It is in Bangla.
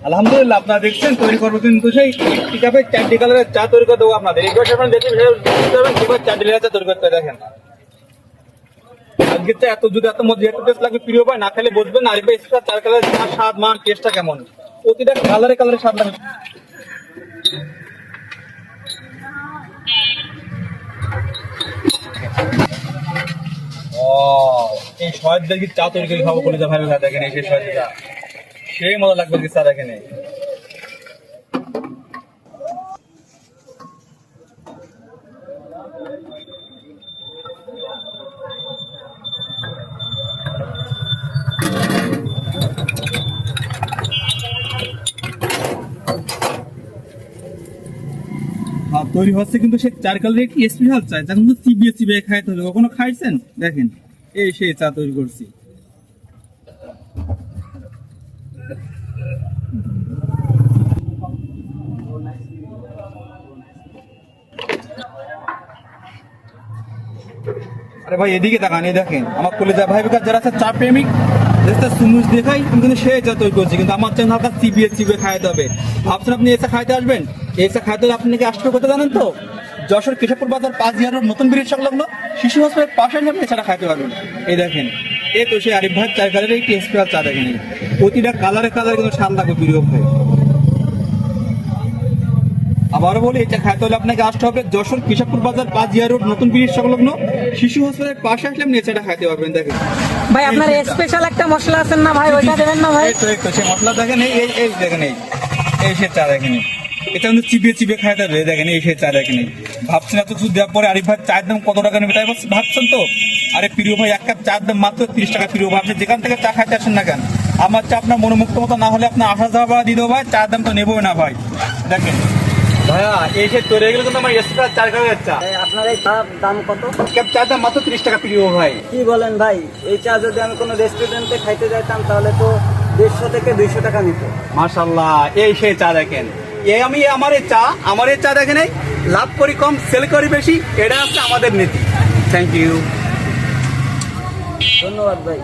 আলহামদুলিল্লাহ, আপনারা দেখছেন তৈরি করবো কিন্তু সেই পিকআপের 4টি কালারের চা তৈরি করে দেবো আপনাদের। এই বছর দেখে কিভাবে 4টি চা তৈরি করতে হয়। দেখেন আজকে চা এত যদি এত মধ্যে এত টেস্ট লাগবে, প্রিয় ভাই না খেলে বুঝবেন না। আর ভাই এক্সট্রা 4 কালারের চা স্বাদ মান টেস্টটা কেমন, প্রতিটা কালারে কালারে স্বাদ লাগে। এই শহর দেখি চা তৈরি করে খাবো বলে ভাই দেখেন, এই শহর চা সেই মজা লাগবে কি চা দেখেন। তৈরি হচ্ছে কিন্তু সে 4 কালারের একটি স্পেশাল চা, যা কিন্তু চিবিয়ে চিবিয়ে খাইতে হবে। কখনো খাইছেন? দেখেন এই সেই চা তৈরি করছি। আরে ভাই এদিকে তাকান, এই দেখেন আমার কলেজা ভাই বেকার যারা আছে চা প্রেমিক সুমুজ দেখাই কিন্তু সে চা তৈরি করছি, কিন্তু আমার চাই হালকা চিবিয়ে চিবিয়ে খাইতে হবে। ভাবছেন আপনি এসে খাইতে আসবেন? এসে খাইতে হলে আপনাকে আসতে করতে জানেন তো, যশোর কেশবপুর বাজার 5 রোড নতুন ব্রিজ সংলগ্ন শিশু হসপিটালের পাশে আপনি এছাড়া খাইতে পারবেন। এই দেখেন এই তো সেই আরিফ ভাই 4 কালারের একটি স্পেশাল চা দেখেন, প্রতিটা কালারে কালারে কিন্তু স্বাদ লাগবে প্রিয় ভাই। আবারও বলি, এটা খাইতে হলে আপনাকে আসতে হবে যশোর কেশবপুর বাজার 5 রোড নতুন ব্রিজ সংলগ্ন শিশু হসপিটালের পাশে আসলে আপনি এছাড়া খাইতে পারবেন। দেখেন ভাই আপনার স্পেশাল একটা মশলা আছেন না ভাই, ওইটা দেবেন না ভাই? এই তো সেই মশলা দেখেন, এই দেখেন এই সে চা দেখেন, এটা কিন্তু চিবিয়ে চিবিয়ে খাইতে হবে। দেখেন এই সেই চা দেখেন। ভাবছেন এত কিছু দেওয়ার পরে আরিফ ভাই চায়ের দাম কত টাকা নেবে তাই ভাবছেন তো? আরে প্রিয় ভাই, 1 কাপ চায়ের দাম মাত্র 30 টাকা। প্রিয় ভাই আপনি যেখান থেকে চা খাইতে আসেন না কেন, আমার চা আপনার মনোমুক্ত মতো না হলে আপনার 80,000 টাকা দিয়ে দেবো ভাই, চায়ের দাম তো নেবই না ভাই। দেখেন ভাইয়া এই সে তৈরি হয়ে গেলে কিন্তু আমার এক্সট্রা 4 কালারের চা। আপনার এই চার দাম কত? কাপ চায়ের দাম মাত্র 30 টাকা প্রিয় ভাই। কি বলেন ভাই, এই চা যদি আমি কোনো রেস্টুরেন্টে খাইতে যাইতাম তাহলে তো 150 থেকে 200 টাকা নিত। মাশাআল্লাহ, এই সেই চা দেখেন। আমি আমার এই চা দেখেন, লাভ করি কম সেল করি বেশি, এটা হচ্ছে আমাদের নীতি। থ্যাংক ইউ, ধন্যবাদ ভাই।